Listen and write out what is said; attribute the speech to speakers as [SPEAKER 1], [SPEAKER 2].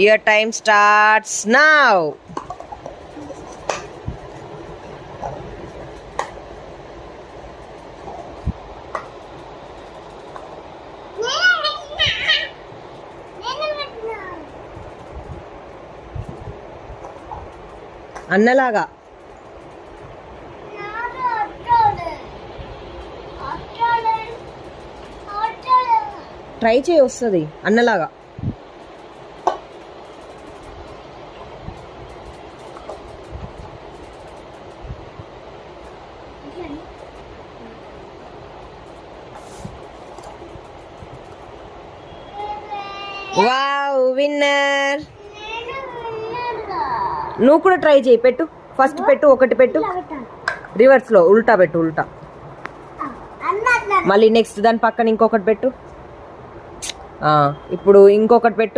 [SPEAKER 1] Your time starts now. అన్నలాగా try చేయి, వస్తుంది అన్నలాగా. Wow, winner. నువ్వు కూడా ట్రై చేయి. పెట్టు, ఫస్ట్ పెట్టు, ఒకటి పెట్టు, రివర్స్ లో ఉల్టా పెట్టు, ఉల్టా. మళ్ళీ నెక్స్ట్ దాని పక్కన ఇంకొకటి పెట్టు. ఇప్పుడు ఇంకొకటి పెట్టు.